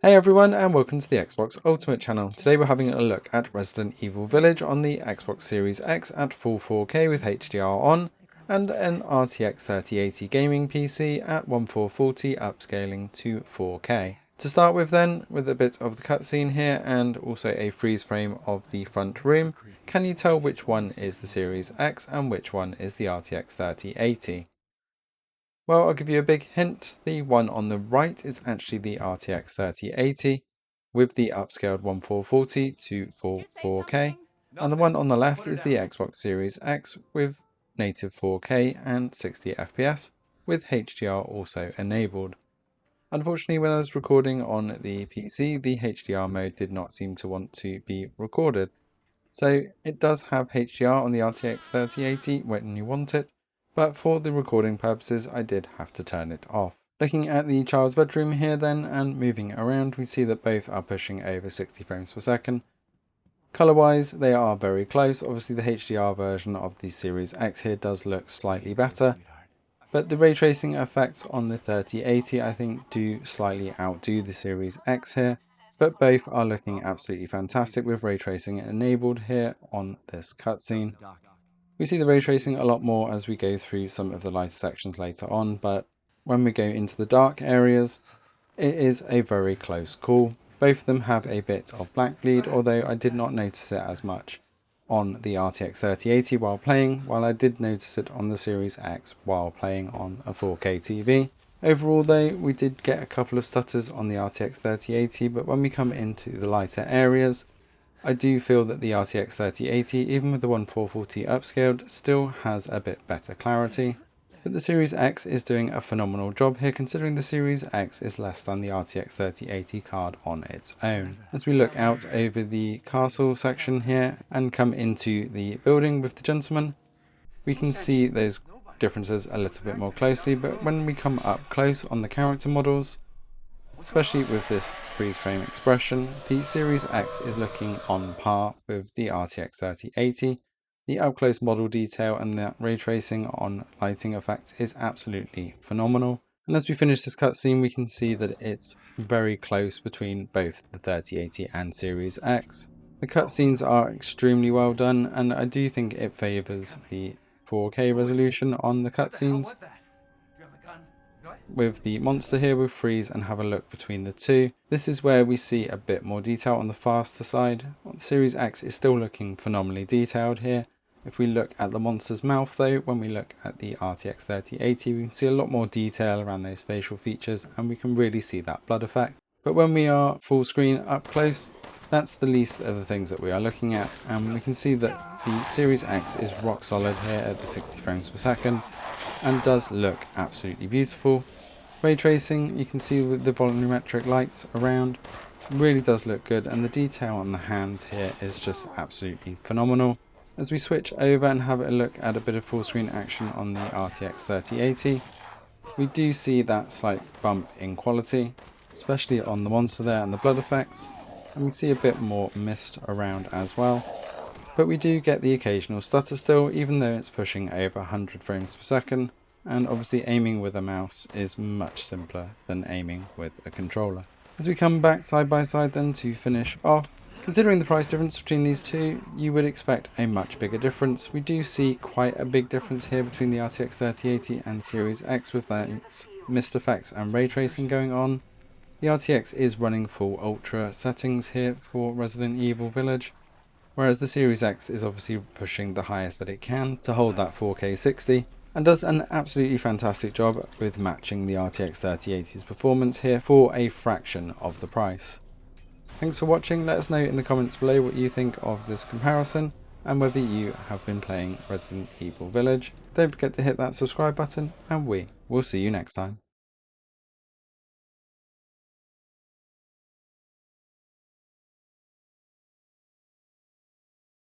Hey everyone, and welcome to the Xbox Ultimate channel. Today we're having a look at Resident Evil Village on the Xbox Series X at full 4K with HDR on, and an RTX 3080 gaming PC at 1440 upscaling to 4K. To start with then, with a bit of the cutscene here and also a freeze frame of the front room, can you tell which one is the Series X and which one is the RTX 3080? Well, I'll give you a big hint. The one on the right is actually the RTX 3080 with the upscaled 1440 to full 4K. And the one on the left is the Xbox Series X with native 4K and 60 FPS with HDR also enabled. Unfortunately, when I was recording on the PC, the HDR mode did not seem to want to be recorded. So it does have HDR on the RTX 3080 when you want it, but for the recording purposes I did have to turn it off. Looking at the child's bedroom here then and moving around, we see that both are pushing over 60 frames per second. Color wise they are very close. Obviously the HDR version of the Series X here does look slightly better, but the ray tracing effects on the 3080 I think do slightly outdo the Series X here. But both are looking absolutely fantastic with ray tracing enabled here on this cutscene. We see the ray tracing a lot more as we go through some of the lighter sections later on, but when we go into the dark areas, it is a very close call. Both of them have a bit of black bleed, although I did not notice it as much on the RTX 3080 while playing, while I did notice it on the Series X while playing on a 4K TV. Overall though, we did get a couple of stutters on the RTX 3080, but when we come into the lighter areas, I do feel that the RTX 3080, even with the 1440 upscaled, still has a bit better clarity. But the Series X is doing a phenomenal job here, considering the Series X is less than the RTX 3080 card on its own. As we look out over the castle section here and come into the building with the gentleman, we can see those differences a little bit more closely, but when we come up close on the character models, especially with this freeze frame expression, the Series X is looking on par with the RTX 3080. The up close model detail and the ray tracing on lighting effects is absolutely phenomenal. And as we finish this cutscene, we can see that it's very close between both the 3080 and Series X. The cutscenes are extremely well done, and I do think it favours the 4K resolution on the cutscenes. With the monster here, we'll freeze and have a look between the two. This is where we see a bit more detail on the faster side. The Series X is still looking phenomenally detailed here. If we look at the monster's mouth though, when we look at the RTX 3080, we can see a lot more detail around those facial features and we can really see that blood effect. But when we are full screen up close, that's the least of the things that we are looking at, and we can see that the Series X is rock solid here at the 60 frames per second and does look absolutely beautiful. Ray tracing, you can see with the volumetric lights around, really does look good, and the detail on the hands here is just absolutely phenomenal. As we switch over and have a look at a bit of full screen action on the RTX 3080, we do see that slight bump in quality, especially on the monster there and the blood effects, and we see a bit more mist around as well. But we do get the occasional stutter still, even though it's pushing over 100 frames per second, and obviously aiming with a mouse is much simpler than aiming with a controller. As we come back side by side then to finish off, considering the price difference between these two, you would expect a much bigger difference. We do see quite a big difference here between the RTX 3080 and Series X with those mist effects and ray tracing going on. The RTX is running full ultra settings here for Resident Evil Village, whereas the Series X is obviously pushing the highest that it can to hold that 4K 60, and does an absolutely fantastic job with matching the RTX 3080's performance here for a fraction of the price. Thanks for watching. Let us know in the comments below what you think of this comparison and whether you have been playing Resident Evil Village. Don't forget to hit that subscribe button, and we will see you next time.